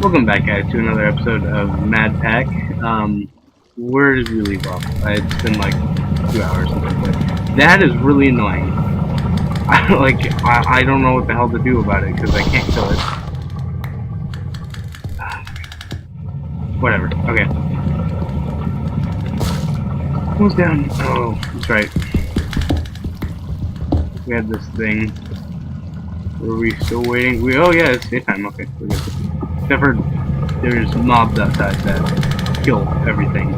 Welcome back, guys, to another episode of Madpack. Where did we leave off? It's been like 2 hours since I played. That is really annoying. I don't know what the hell to do about it because I can't kill it. Whatever. Okay. Who's down? Oh, that's right. We had this thing. Were we still waiting? Oh yeah, it's daytime. Okay, we're good. Except for there's mobs outside that kill everything. Do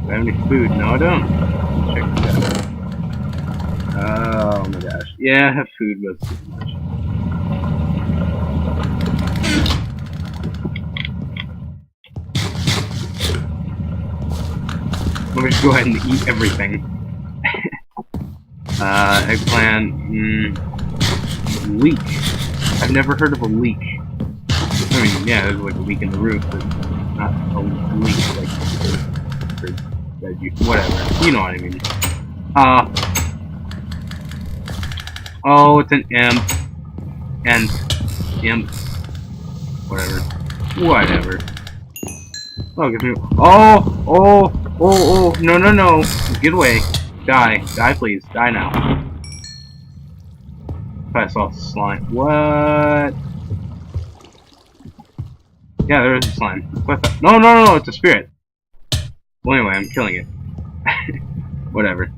I have any food? No, I don't. Check this out. Oh my gosh. Yeah, I have food, but it's too much. Let me just go ahead and eat everything. Eggplant. Leak. I've never heard of a leak. I mean, yeah, there's like a leak in the roof, but not a leak like for veggie. Whatever. You know what I mean. Oh, it's an imp. Imp. Whatever. Whatever. Oh, give me. Oh! No. Get away. Die, please. Die now. I saw slime. What? Yeah, there is a slime. No, it's a spirit. Well, anyway, I'm killing it. Whatever.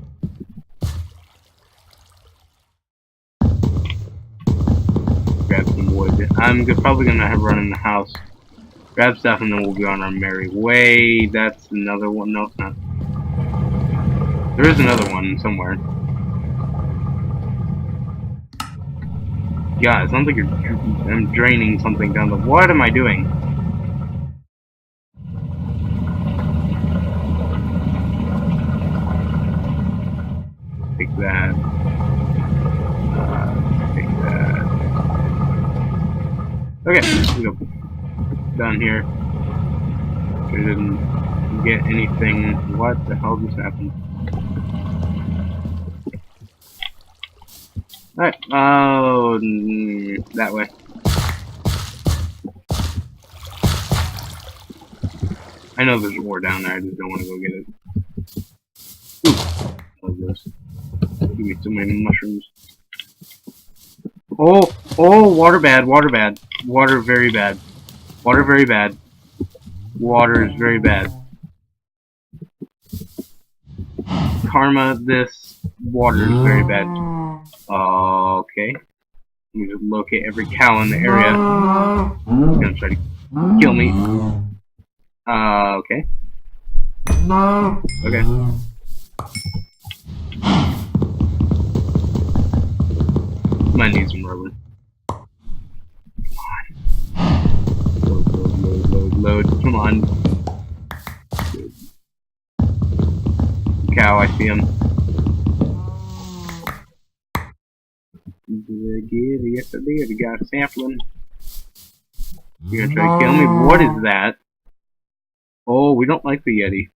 Grab some wood. I'm probably gonna have run in the house. Grab stuff and then we'll be on our merry way. That's another one. No, it's not. There is another one somewhere. Yeah, it sounds like I'm draining something down the... What am I doing? Take that. Take that. Okay, let's go. Down here. I didn't get anything. What the hell just happened? Alright, oh, that way. I know there's ore down there, I just don't want to go get it. Ooh, love this. Give me so many mushrooms. Oh, water bad. Water very bad. Water very bad. Water is very bad. Karma, this water is very bad. Okay. Let me just locate every cow in the area. He's gonna try to kill me. Okay. Okay. Might need some rubber. Come on. Load. Come on. Good. Cow, I see him. Yes, I did. You got a sampling. You're gonna try to kill me? What is that? Oh, we don't like the Yeti.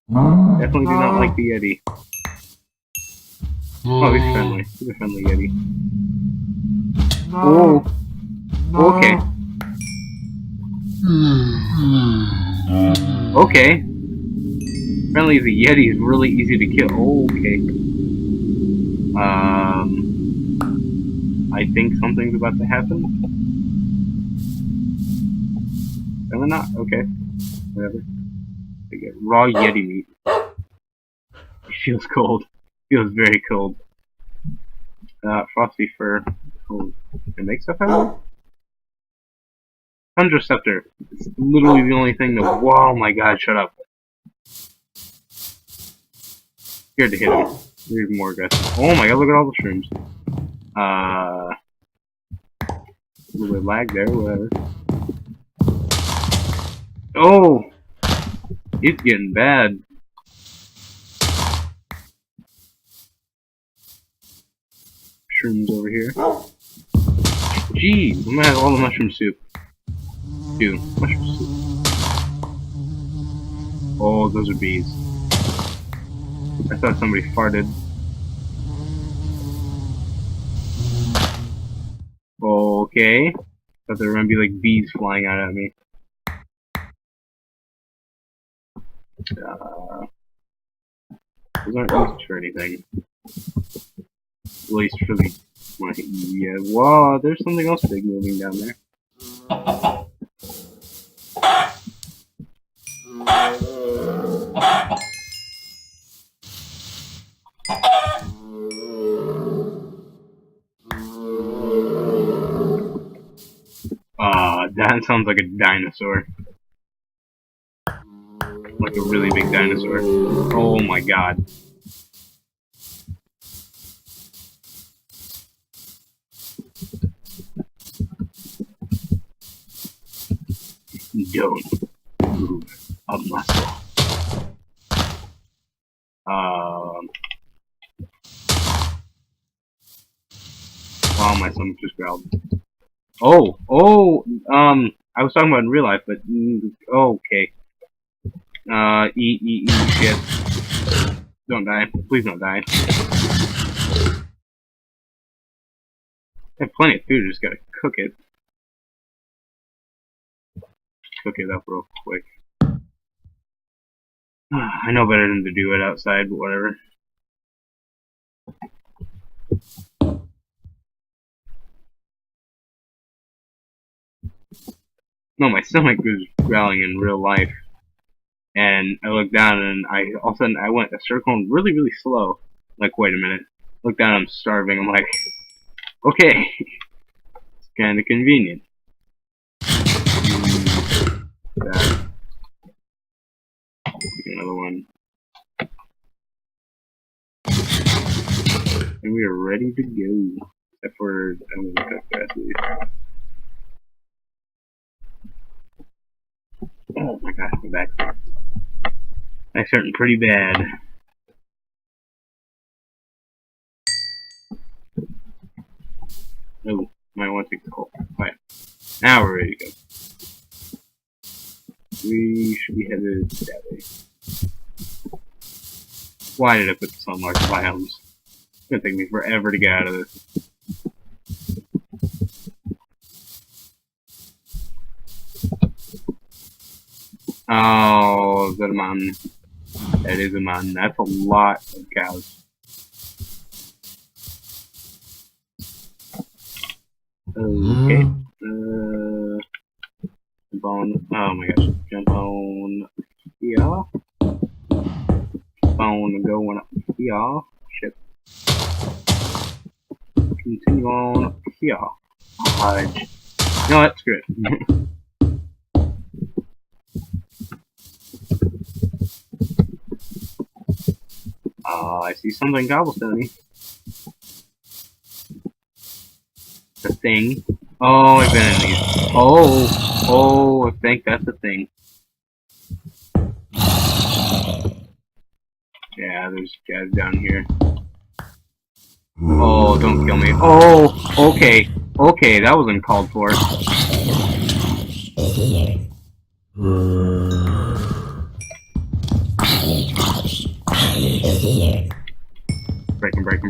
Definitely do not like the Yeti. Oh, he's friendly. He's a friendly Yeti. Oh. Okay. Okay. Friendly as a Yeti is really easy to kill. Oh, okay. I think something's about to happen. Really not? Okay. Whatever. I get raw Yeti meat. It feels cold. It feels very cold. Frosty fur. Oh, can I make stuff out of it? Contraceptor. It's literally the only thing that... Whoa, my god, shut up. Scared to hit him. You're even more aggressive. Oh my god, look at all the shrooms. A little bit of lag there, whatever. Oh! It's getting bad. Shrooms over here. Gee, I'm gonna have all the mushroom soup. Two. Mushroom soup. Oh, those are bees. I thought somebody farted. Okay. Thought there were gonna be like bees flying out at me. Those aren't used for anything. At least for the yeah. Whoa, there's something else big moving down there. That sounds like a dinosaur. Like a really big dinosaur. Oh my god. Don't move a muscle. Wow, my stomach just growled. Oh, I was talking about in real life, but okay. Eat shit. Don't die. Please don't die. I have plenty of food, just gotta cook it. Cook it up real quick. I know better than to do it outside, but whatever. No, my stomach was growling in real life. And I looked down and all of a sudden I went a circle really, really slow. Like, wait a minute. Look down, I'm starving. I'm like, okay. It's kinda convenient. That. Another one. And we are ready to go. Except for, I'm gonna cut fast these. Oh my gosh, my back. That's hurting pretty bad. Oh, might want to take the call. Alright. Now we're ready to go. We should be headed that way. Why did I put this on large biomes? It's gonna take me forever to get out of this. Oh, is that a mountain? That is a mountain. That's a lot of cows. Okay. Jump on. Oh my gosh. Jump on here. Jump on going up here. Shit. Continue on up here. Fudge. You know what? Screw it. I see something cobblestone-y. The thing. Oh, I've been in these. Oh, I think that's the thing. Yeah, there's guys down here. Oh, don't kill me. Oh, okay. Okay, that was uncalled for.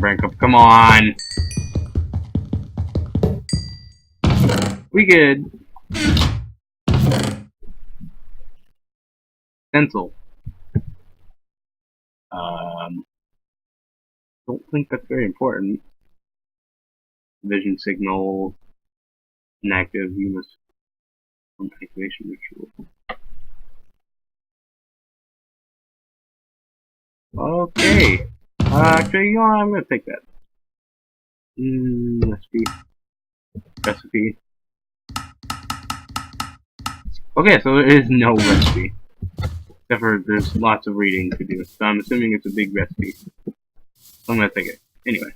Break him. Come on. We good. Stencil. Don't think that's very important. Vision signal. Inactive. You must activation ritual. Okay. Actually, you know what? I'm gonna take that. Recipe. Okay, so there is no recipe. Except for there's lots of reading to do. So I'm assuming it's a big recipe. So I'm gonna take it. Anyway.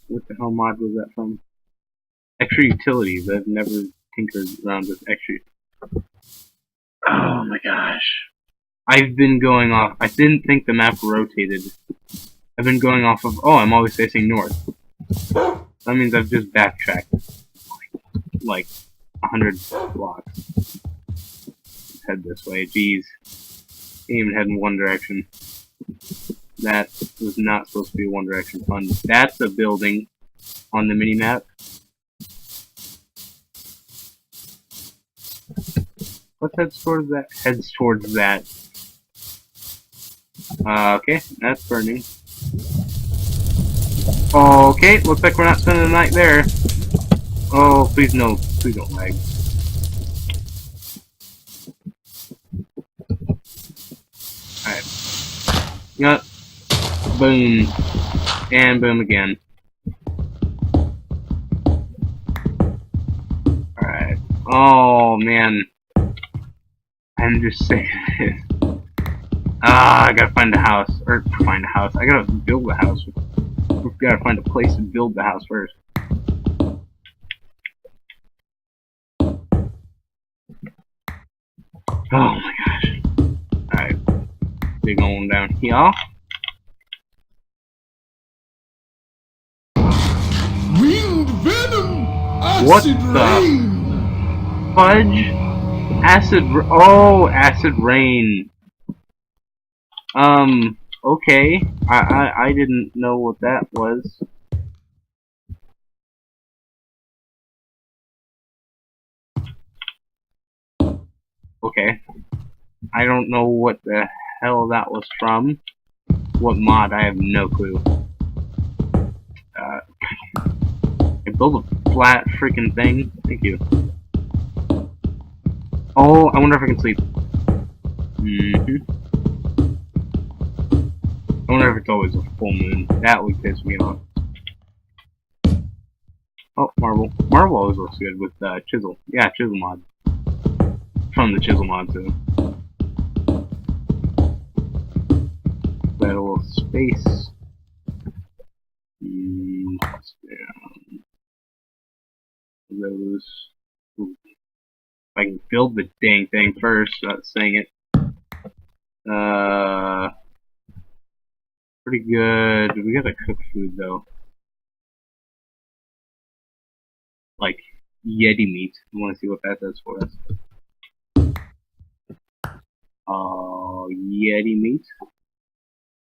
What the hell mod was that from? Extra utilities. I've never tinkered around with extra. Oh my gosh. I've been going off. I didn't think the map rotated. I've been going off of. Oh, I'm always facing north. That means I've just backtracked like 100 blocks. Let's head this way. Jeez. Can't even head in one direction. That was not supposed to be a one direction fun. That's a building on the mini map. Let's head towards that. Heads towards that. Okay, that's burning. Okay, looks like we're not spending the night there. Oh, please no, please don't lag. Alright. Yep. Boom. And boom again. Alright. Oh, man. I'm just saying this. Ah, I gotta find a house. Or, find a house. I gotta build a house. We've gotta find a place to build the house first. Oh my gosh. Alright. Big on down here. Winged Venom! What Acid the rain! fudge? Oh, acid rain. Okay. I didn't know what that was. Okay. I don't know what the hell that was from. What mod? I have no clue. I built a flat freaking thing. Thank you. Oh, I wonder if I can sleep. I wonder if it's always a full moon. That would piss me off. Oh, marble. Marble always looks good with chisel. Yeah, chisel mod. From the chisel mod too. That little space. Down. Those. Ooh. If I can build the dang thing first, without saying it. Pretty good. We gotta cook food though. Like Yeti meat. I want to see what that does for us. Yeti meat.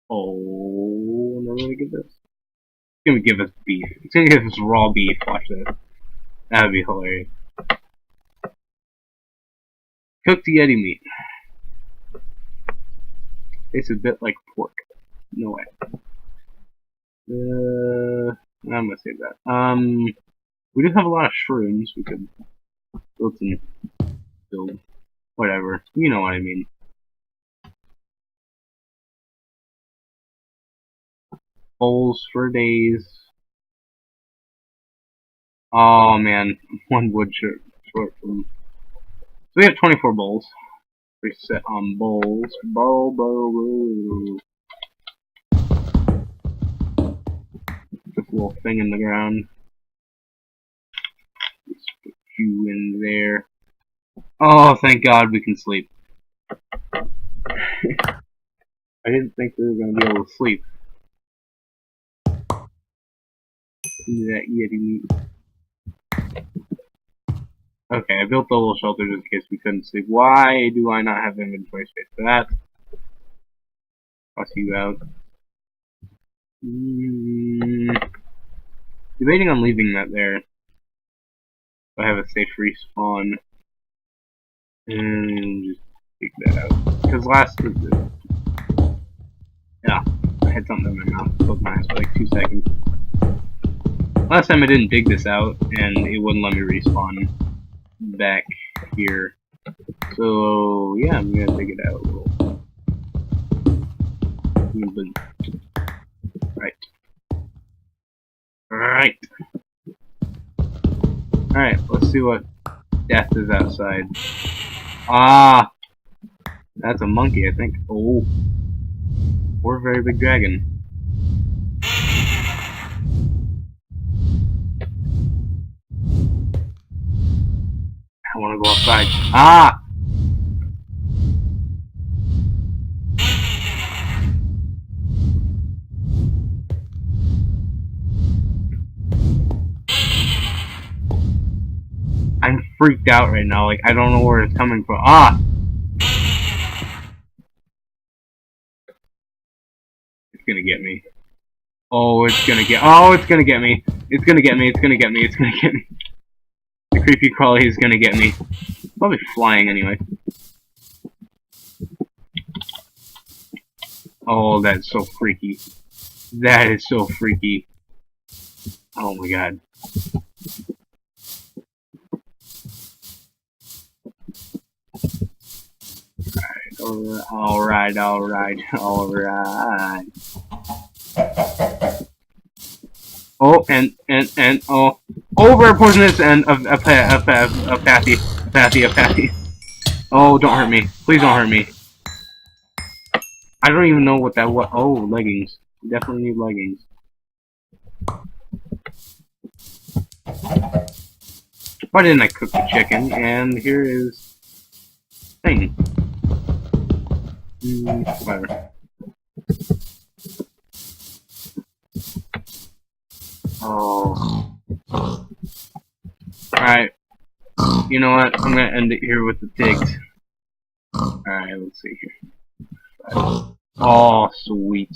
Oh, no, gonna give this. It's gonna give us beef. It's gonna give us raw beef. Watch this. That would be hilarious. Cooked Yeti meat. Tastes a bit like pork. No way. I'm gonna save that. We do have a lot of shrooms. We could build whatever. You know what I mean. Bowls for days. Oh man, one wood short from. So we have 24 bowls. Reset on bowls. Bowl. This little thing in the ground. Just put you in there. Oh, thank God we can sleep. I didn't think we were gonna be able to sleep. That Yeti meat. Okay, I built a little shelter just in case we couldn't sleep. Why do I not have inventory space for that? Toss you out. Debating on leaving that there. I have a safe respawn. And just take that out. Because yeah, I had something in my mouth. Closed my eyes for like 2 seconds. Last time I didn't dig this out, and it wouldn't let me respawn back here. So, yeah, I'm gonna dig it out a little. Right. Alright. Alright, let's see what death is outside. Ah! That's a monkey, I think. Oh. Or a very big dragon. I want to go outside. Ah! I'm freaked out right now. Like, I don't know where it's coming from. Ah! It's gonna get me. Oh, it's gonna get. Oh, it's gonna get me. It's gonna get me. It's gonna get me. It's gonna get me. The creepy crawly is gonna get me. Probably flying anyway. Oh, that's so freaky. That is so freaky. Oh my god. Alright. Oh, and oh, over poisonous and a pathy. Oh, don't hurt me. Please don't hurt me. I don't even know what that was. Oh, leggings. Definitely need leggings. Why didn't I cook the chicken? And here is thing. Whatever. Oh. Alright. You know what? I'm gonna end it here with the pigs. Alright, let's see here. Oh, sweet.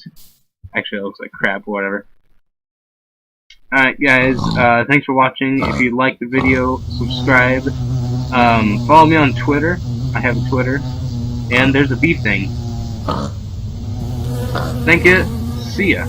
Actually, it looks like crap, whatever. Alright, guys. Thanks for watching. If you liked the video, subscribe. Follow me on Twitter. I have a Twitter. And there's a beef thing. Thank you. See ya.